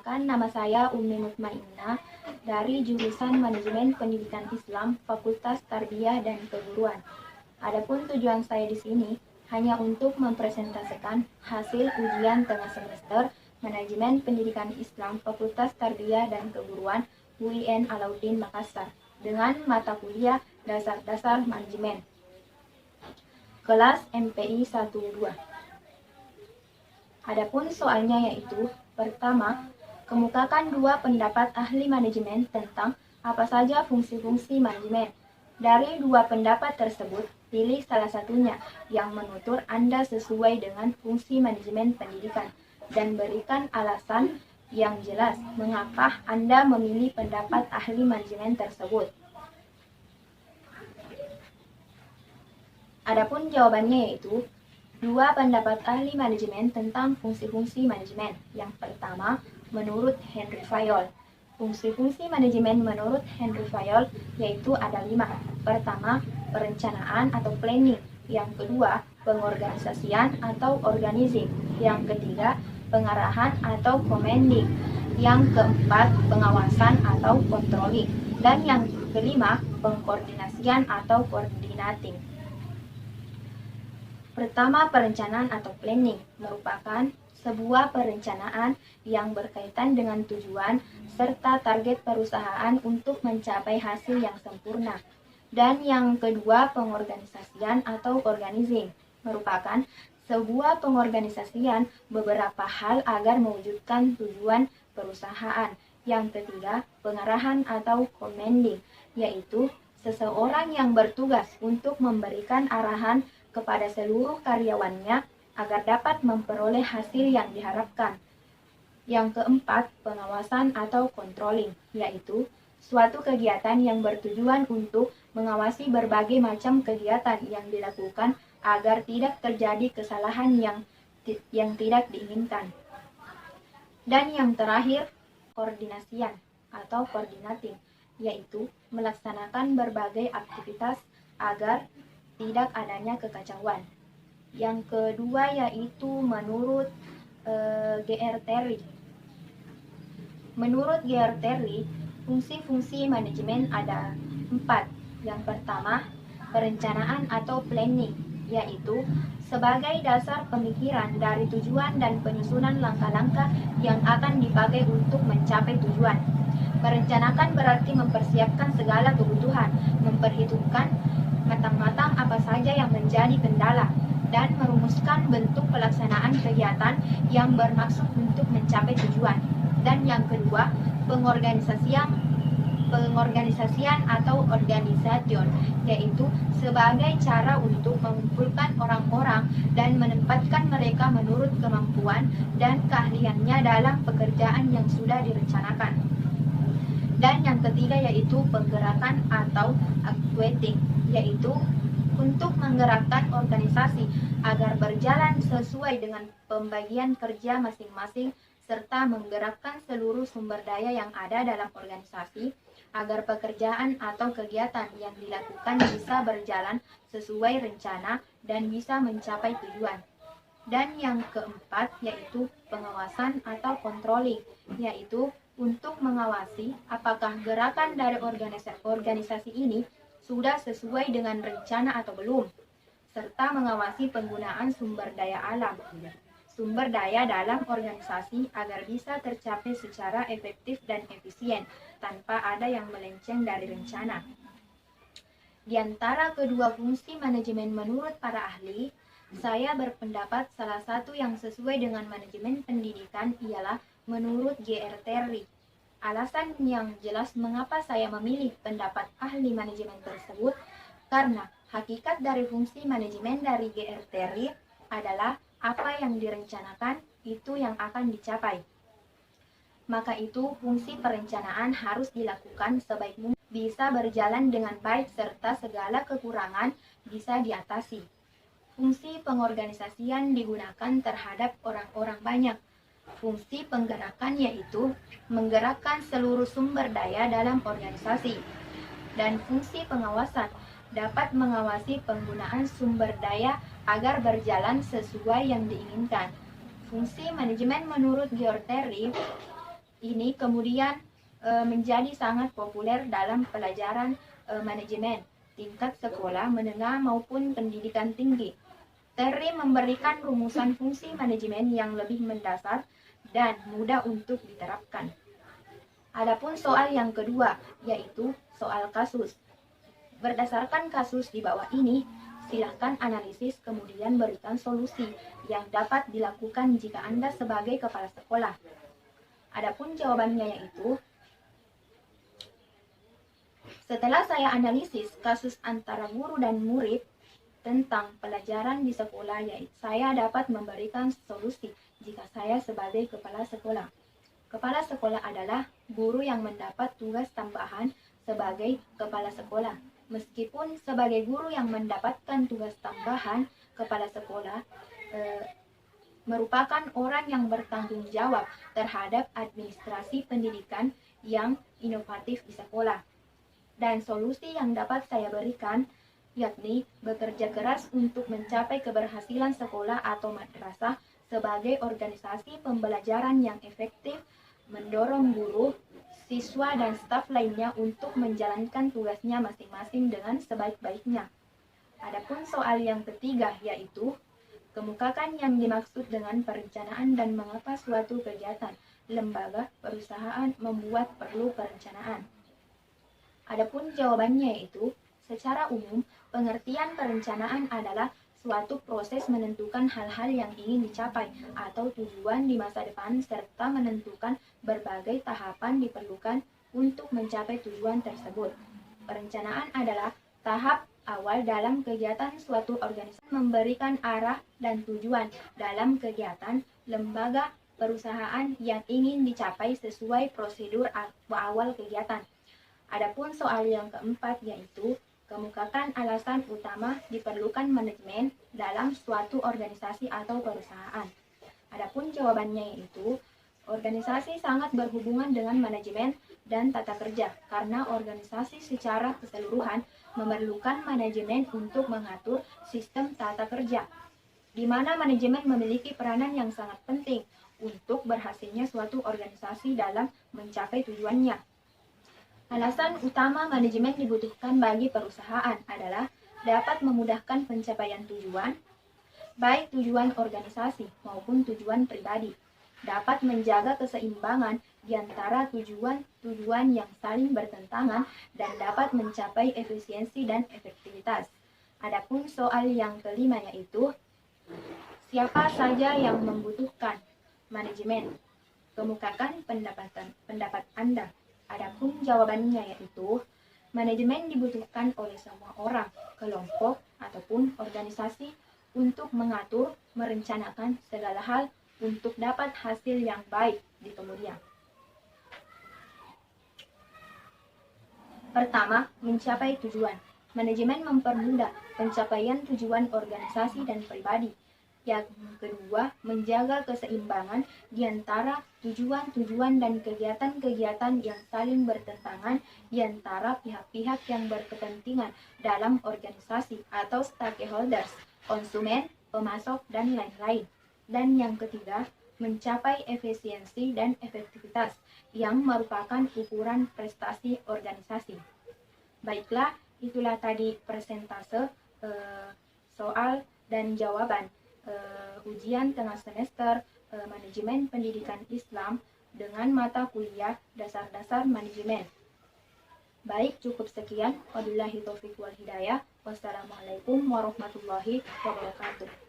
Perkenalkan, nama saya Ummi Mutmainnah dari jurusan Manajemen Pendidikan Islam, Fakultas Tarbiyah dan Keguruan. Adapun tujuan saya di sini hanya untuk mempresentasikan hasil ujian tengah semester Manajemen Pendidikan Islam, Fakultas Tarbiyah dan Keguruan UIN Alauddin Makassar dengan mata kuliah Dasar-Dasar Manajemen. Kelas MPI 1-2. Adapun soalnya yaitu, pertama, kemukakan dua pendapat ahli manajemen tentang apa saja fungsi-fungsi manajemen. Dari dua pendapat tersebut, pilih salah satunya yang menutur Anda sesuai dengan fungsi manajemen pendidikan dan berikan alasan yang jelas mengapa Anda memilih pendapat ahli manajemen tersebut. Adapun jawabannya yaitu, dua pendapat ahli manajemen tentang fungsi-fungsi manajemen. Yang pertama, menurut Henry Fayol. Fungsi-fungsi manajemen menurut Henry Fayol yaitu ada 5. Pertama, perencanaan atau planning. Yang kedua, pengorganisasian atau organizing. Yang ketiga, pengarahan atau commanding. Yang keempat, pengawasan atau controlling. Dan yang kelima, pengkoordinasian atau coordinating. Pertama, perencanaan atau planning merupakan sebuah perencanaan yang berkaitan dengan tujuan serta target perusahaan untuk mencapai hasil yang sempurna. Dan yang kedua, pengorganisasian atau organizing merupakan sebuah pengorganisasian beberapa hal agar mewujudkan tujuan perusahaan. Yang ketiga, pengarahan atau commanding, yaitu seseorang yang bertugas untuk memberikan arahan kepada seluruh karyawannya agar dapat memperoleh hasil yang diharapkan. Yang keempat, pengawasan atau controlling, yaitu suatu kegiatan yang bertujuan untuk mengawasi berbagai macam kegiatan yang dilakukan agar tidak terjadi kesalahan yang tidak diinginkan. Dan yang terakhir, koordinasian atau coordinating, yaitu melaksanakan berbagai aktivitas agar tidak adanya kekacauan. Yang kedua yaitu menurut G.R. Terry. Menurut G.R. Terry, fungsi-fungsi manajemen ada 4. Yang pertama, perencanaan atau planning, yaitu sebagai dasar pemikiran dari tujuan dan penyusunan langkah-langkah yang akan dipakai untuk mencapai tujuan. Merencanakan berarti mempersiapkan segala kebutuhan, memperhitungkan matang-matang apa saja yang menjadi kendala, dan merumuskan bentuk pelaksanaan kegiatan yang bermaksud untuk mencapai tujuan. Dan yang kedua, pengorganisasian atau organisation, yaitu sebagai cara untuk mengumpulkan orang-orang dan menempatkan mereka menurut kemampuan dan keahliannya dalam pekerjaan yang sudah direncanakan. Dan yang ketiga yaitu penggerakan atau actuating, yaitu untuk menggerakkan organisasi agar berjalan sesuai dengan pembagian kerja masing-masing serta menggerakkan seluruh sumber daya yang ada dalam organisasi agar pekerjaan atau kegiatan yang dilakukan bisa berjalan sesuai rencana dan bisa mencapai tujuan. Dan yang keempat yaitu pengawasan atau controlling, yaitu untuk mengawasi apakah gerakan dari organisasi ini sudah sesuai dengan rencana atau belum, serta mengawasi penggunaan sumber daya dalam organisasi agar bisa tercapai secara efektif dan efisien tanpa ada yang melenceng dari rencana. Di antara kedua fungsi manajemen menurut para ahli, saya berpendapat salah satu yang sesuai dengan manajemen pendidikan ialah menurut G.R. Terry. Alasan yang jelas mengapa saya memilih pendapat ahli manajemen tersebut, karena hakikat dari fungsi manajemen dari G.R. Terry adalah apa yang direncanakan itu yang akan dicapai. Maka itu fungsi perencanaan harus dilakukan sebaik mungkin, bisa berjalan dengan baik serta segala kekurangan bisa diatasi. Fungsi pengorganisasian digunakan terhadap orang-orang banyak. Fungsi penggerakan yaitu menggerakkan seluruh sumber daya dalam organisasi. Dan fungsi pengawasan dapat mengawasi penggunaan sumber daya agar berjalan sesuai yang diinginkan. Fungsi manajemen menurut G.R. Terry Ini kemudian menjadi sangat populer dalam pelajaran manajemen tingkat sekolah menengah maupun pendidikan tinggi. Terry memberikan rumusan fungsi manajemen yang lebih mendasar dan mudah untuk diterapkan. Adapun soal yang kedua, yaitu soal kasus. Berdasarkan kasus di bawah ini, silahkan analisis kemudian berikan solusi yang dapat dilakukan jika Anda sebagai kepala sekolah. Adapun jawabannya yaitu, setelah saya analisis kasus antara guru dan murid tentang pelajaran di sekolah, yaitu saya dapat memberikan solusi jika saya sebagai kepala sekolah. Kepala sekolah adalah guru yang mendapat tugas tambahan sebagai kepala sekolah. Meskipun sebagai guru yang mendapatkan tugas tambahan, kepala sekolah merupakan orang yang bertanggung jawab terhadap administrasi pendidikan yang inovatif di sekolah. Dan solusi yang dapat saya berikan yakni bekerja keras untuk mencapai keberhasilan sekolah atau madrasah sebagai organisasi pembelajaran yang efektif, mendorong guru, siswa, dan staf lainnya untuk menjalankan tugasnya masing-masing dengan sebaik-baiknya. Adapun soal yang ketiga yaitu, kemukakan yang dimaksud dengan perencanaan dan mengapa suatu kegiatan, lembaga, perusahaan membuat perlu perencanaan. Adapun jawabannya yaitu, secara umum, pengertian perencanaan adalah suatu proses menentukan hal-hal yang ingin dicapai atau tujuan di masa depan serta menentukan berbagai tahapan diperlukan untuk mencapai tujuan tersebut. Perencanaan adalah tahap awal dalam kegiatan suatu organisasi memberikan arah dan tujuan dalam kegiatan, lembaga, perusahaan yang ingin dicapai sesuai prosedur awal kegiatan. Adapun soal yang keempat yaitu, kemukakan alasan utama diperlukan manajemen dalam suatu organisasi atau perusahaan. Adapun jawabannya yaitu, organisasi sangat berhubungan dengan manajemen dan tata kerja karena organisasi secara keseluruhan memerlukan manajemen untuk mengatur sistem tata kerja, di mana manajemen memiliki peranan yang sangat penting untuk berhasilnya suatu organisasi dalam mencapai tujuannya. Alasan utama manajemen dibutuhkan bagi perusahaan adalah dapat memudahkan pencapaian tujuan, baik tujuan organisasi maupun tujuan pribadi, dapat menjaga keseimbangan di antara tujuan-tujuan yang saling bertentangan, dan dapat mencapai efisiensi dan efektivitas. Adapun soal yang kelima yaitu, siapa saja yang membutuhkan manajemen? Kemukakan pendapat Anda. Adapun jawabannya yaitu, manajemen dibutuhkan oleh semua orang, kelompok, ataupun organisasi untuk mengatur, merencanakan segala hal untuk dapat hasil yang baik di kemudian. Pertama, mencapai tujuan. Manajemen mempermudah pencapaian tujuan organisasi dan pribadi. Yang kedua, menjaga keseimbangan di antara tujuan-tujuan dan kegiatan-kegiatan yang saling bertentangan di antara pihak-pihak yang berkepentingan dalam organisasi atau stakeholders, konsumen, pemasok, dan lain-lain. Dan yang ketiga, mencapai efisiensi dan efektivitas yang merupakan ukuran prestasi organisasi. Baiklah, itulah tadi presentase soal dan jawaban ujian tengah semester manajemen pendidikan Islam dengan mata kuliah dasar-dasar manajemen. Baik, cukup sekian. Wabillahi taufiq wal hidayah. Wassalamualaikum warahmatullahi wabarakatuh.